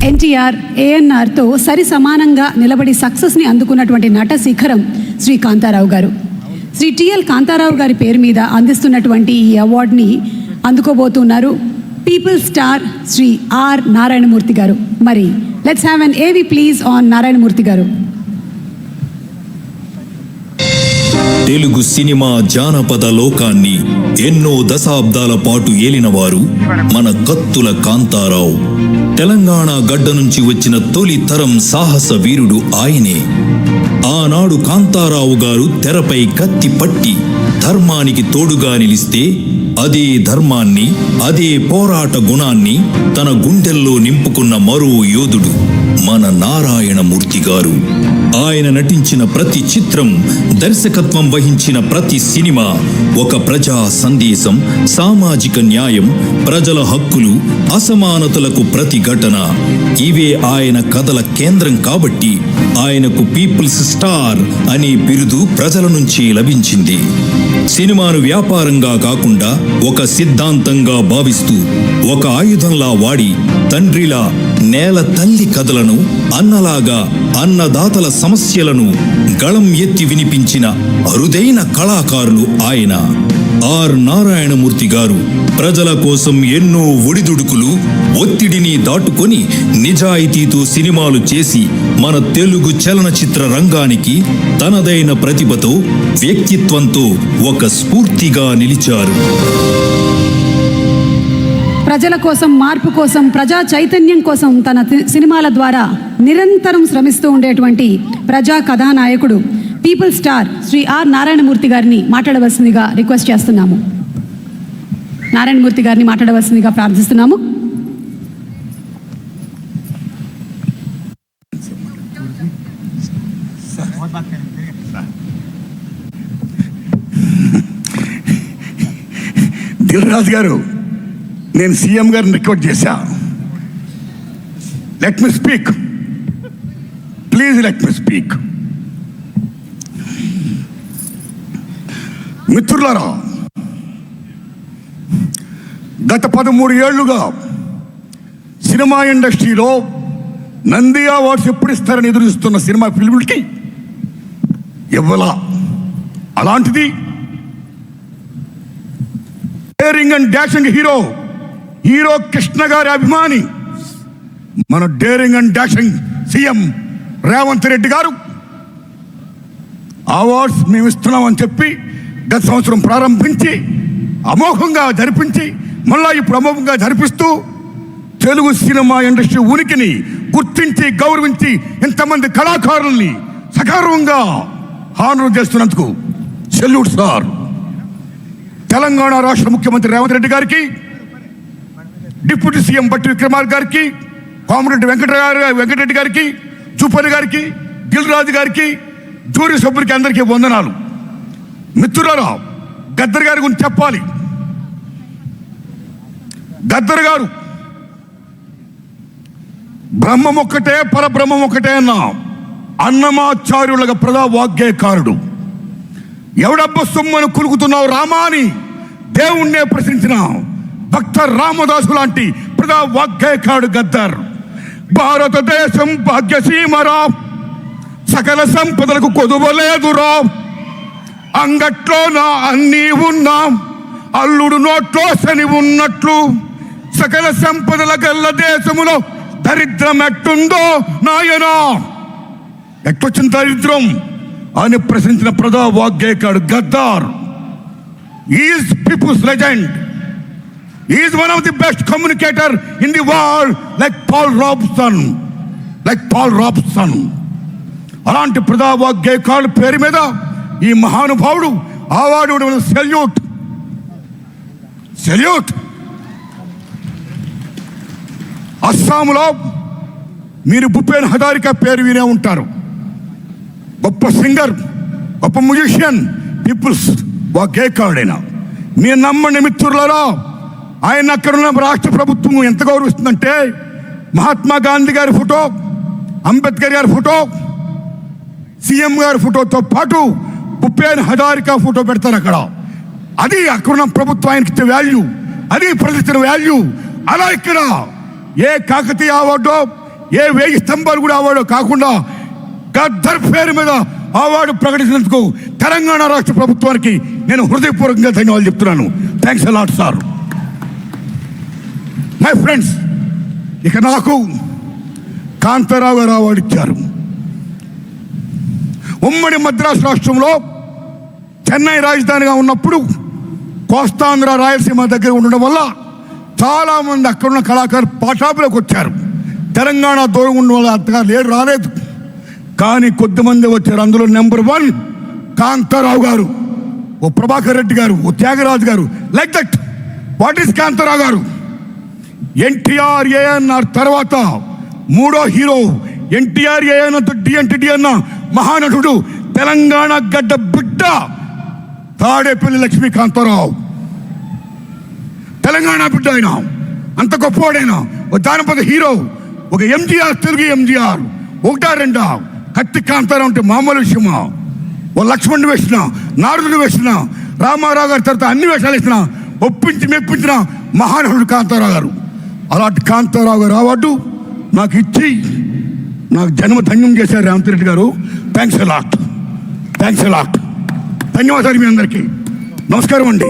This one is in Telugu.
ఎన్టీఆర్, ఏఎన్ఆర్తో సరి సమానంగా నిలబడి సక్సెస్ని అందుకున్నటువంటి నట శిఖరం శ్రీ కాంతారావు గారు. శ్రీ టిఎల్ కాంతారావు గారి పేరు మీద అందిస్తున్నటువంటి ఈ అవార్డుని అందుకోబోతున్నారు people star Shri R Narayanamurthy గారు. మరి లెట్స్ హ్యావ్ అన్ ఏవి ప్లీజ్ ఆన్ నారాయణమూర్తి గారు. తెలుగు సినిమా జానపద లోకాన్ని ఎన్నో దశాబ్దాల పాటు ఏలినవారు మన కత్తుల కాంతారావు. తెలంగాణ గడ్డ నుంచి వచ్చిన తొలి తరం సాహస వీరుడు ఆయనే. ఆనాడు కాంతారావు గారు తెరపై కత్తి పట్టి ధర్మానికి తోడుగా నిలిస్తే అదే ధర్మాన్ని, అదే పోరాట గుణాన్ని తన గుండెల్లో నింపుకున్న మరో యోధుడు మన నారాయణమూర్తి గారు. ఆయన నటించిన ప్రతి చిత్రం, దర్శకత్వం వహించిన ప్రతి సినిమా ఒక ప్రజా సందేశం, సామాజిక న్యాయం, ప్రజల హక్కులు, అసమానతలకు ప్రతిఘటన. ఇవే ఆయన కథల కేంద్రం కాబట్టి ఆయనకు పీపుల్స్ స్టార్ అనే బిరుదు ప్రజల నుంచి లభించింది. సినిమాను వ్యాపారంగా కాకుండా ఒక సిద్ధాంతంగా భావిస్తూ, ఒక ఆయుధంలా వాడి తండ్రిలా నేల తల్లి కథలను, అన్నలాగా అన్నదాతల సమస్యలను గళం ఎత్తి వినిపించిన అరుదైన కళాకారులు ఆయన. ఆర్ నారాయణమూర్తి గారు ప్రజల కోసం ఎన్నో ఒడిదుడుకులు, ఒత్తిడిని దాటుకొని నిజాయితీతో సినిమాలు చేసి మన తెలుగు చలనచిత్ర రంగానికి తనదైన ప్రతిభతో, వ్యక్తిత్వంతో ఒక స్ఫూర్తిగా నిలిచారు. ప్రజల కోసం, మార్పు కోసం, ప్రజా చైతన్యం కోసం తన సినిమాల ద్వారా నిరంతరం శ్రమిస్తూ ఉండేటువంటి ప్రజా కథానాయకుడు people star Shri R Narayanamurthy గారిని మాట్లాడవలసిందిగా రిక్వెస్ట్ చేస్తున్నాము. నారాయణమూర్తి గారిని మాట్లాడవలసిందిగా ప్రార్థిస్తున్నాము. దిల్ రాజు గారు, నేను సీఎం గారిని రిక్వెస్ట్ చేశా, let me speak, please let me speak. మిత్రులారా, గత 13 ఏళ్లుగా సినిమా ఇండస్ట్రీలో నంది అవార్డ్స్ ఎప్పుడు ఇస్తారని ఎదురుస్తున్న సినిమా ఫిల్మ్కి ఇవ్వాల. అలాంటిది daring and dashing hero Krishna గారి అభిమాని మన daring and dashing CM Revanth Reddy గారు అవార్డ్స్ మేము ఇస్తున్నామని చెప్పి గత సంవత్సరం ప్రారంభించి అమోఘంగా జరిపించి మళ్ళా ఇప్పుడు అమోఘంగా జరిపిస్తూ తెలుగు సినిమా ఇండస్ట్రీ ఉనికిని గుర్తించి గౌరవించి ఇంతమంది కళాకారుల్ని సగర్వంగా హానర్ చేస్తున్నందుకు సెల్యూట్ సార్. తెలంగాణ రాష్ట్ర ముఖ్యమంత్రి రేవంత్ రెడ్డి గారికి, డిప్యూటీ సీఎం బట్టి విక్రమార్క గారికి, కోమరెడ్డి వెంకటరెడ్డి గారికి, చూపరి గారికి, దిల్ రాజు గారికి, జూరీ సభ్యులకి అందరికీ వందనాలు. మిత్రులారా, గద్దర్ గారి గురించి చెప్పాలి. గద్దర్ గారు బ్రహ్మం ఒక్కటే, పరబ్రహ్మం ఒక్కటే అన్న అన్నమాచార్యులుగా ప్రజా వాగ్గేయకారుడు. ఎవడబ్బ సొమ్మను కులుకుతున్నావు రామా అని దేవుణ్ణే ప్రశ్నించిన భక్త రామదాసు లాంటి ప్రజా వాగ్గేయకారుడు గద్దర్. భారతదేశం భాగ్యసీమరా, సకల సంపదలకు కొదువలేదురా, అంగట్లో నా అన్నీ ఉన్నా, అల్లుడు నోట్లో శని ఉన్నట్లు, సకల సంపదల గల్ల దేశములో దరిద్రం ఎట్టుందో నాయనా, ఎట్టొచ్చిన దరిద్రం అని ప్రశ్నించిన ప్రజా వాగ్గేయకారుడు Gaddar. Is people's legend, is one of the best communicator in the world, like Paul Robeson. అలాంటి ప్రజా వాగ్గేయకారుడు పేరు మీద ఈ మహానుభావుడు అవార్డు సెల్యూట్. అస్సాంలో మీరు భూపేన్ హజారికా పేరు వినే ఉంటారు. గొప్ప సింగర్, గొప్ప మ్యూజిషియన్, పీపుల్స్ వాగ్గేయకారుడైన. మీరు నమ్మండి మిత్రులారా, ఆయన అక్కడున్న రాష్ట్ర ప్రభుత్వం ఎంత గౌరవిస్తుందంటే మహాత్మా గాంధీ గారి ఫోటో, అంబేద్కర్ గారి ఫోటో, సీఎం గారి ఫోటోతో పాటు భూపేన్ హజారికా ఫోటో పెడతారు అక్కడ. అది అక్కడున్న ప్రభుత్వం ఆయనకి ఇచ్చే వాల్యూ, అది ప్రజల వాల్యూ. అలా ఇక్కడ ఏ కాకతీయ అవార్డో, ఏ 1000 స్తంభాలు కూడా అవార్డు కాకుండా గద్దర్ పేరు మీద అవార్డు ప్రకటించినందుకు తెలంగాణ రాష్ట్ర ప్రభుత్వానికి నేను హృదయపూర్వకంగా ధన్యవాదాలు చెప్తున్నాను. Thanks a lot sir. My friends, ఇక నాకు కాంతారావు గారు అవార్డు ఇచ్చారు. ఉమ్మడి మద్రాసు రాష్ట్రంలో చెన్నై రాజధానిగా ఉన్నప్పుడు కోస్తాంధ్ర రాయలసీమ దగ్గర ఉండడం వల్ల చాలామంది అక్కడున్న కళాకారులు పాఠాపులకు వచ్చారు. తెలంగాణ దూరం ఉండడం వల్ల అంతగా రాలేదు. కానీ కొద్దిమంది వచ్చారు. అందులో నెంబర్ 1 కాంతారావు గారు, ఓ ప్రభాకర్ రెడ్డి గారు, ఓ త్యాగరాజు గారు. Like that. What is Kantharao గారు? ఎన్టీఆర్ ఏఎన్ఆర్ తర్వాత 3వ హీరో. ఎన్టీఆర్ ఏఎన్ఆర్ డిఎన్టీ అన్న మహానటుడు, తెలంగాణ గడ్డ బిడ్డ తాడేపల్లి లక్ష్మీ కాంతారావు. తెలంగాణ బిడ్డ ఆయన, అంత గొప్పవాడైనా. ఒక జానపద హీరో, ఒక ఎంజీఆర్, తెలుగు ఎంజీఆర్. 1-2 కత్తి కాంతారావు అంటే మామూలు విషయమా? ఓ లక్ష్మణుడు వేసిన, నారదుడు వేసిన, రామారావు గారి తర్వాత అన్ని వేషాలు వేసిన, ఒప్పించి మెప్పించిన మహానటుడు కాంతారావు గారు. అలాంటి కాంతారావు గారు అవార్డు నాకు ఇచ్చి నాకు జన్మ ధన్యం చేశారు రేవంత్ రెడ్డి గారు. Thanks a lot. ధన్యవాదాలు మీ అందరికీ. నమస్కారం అండి.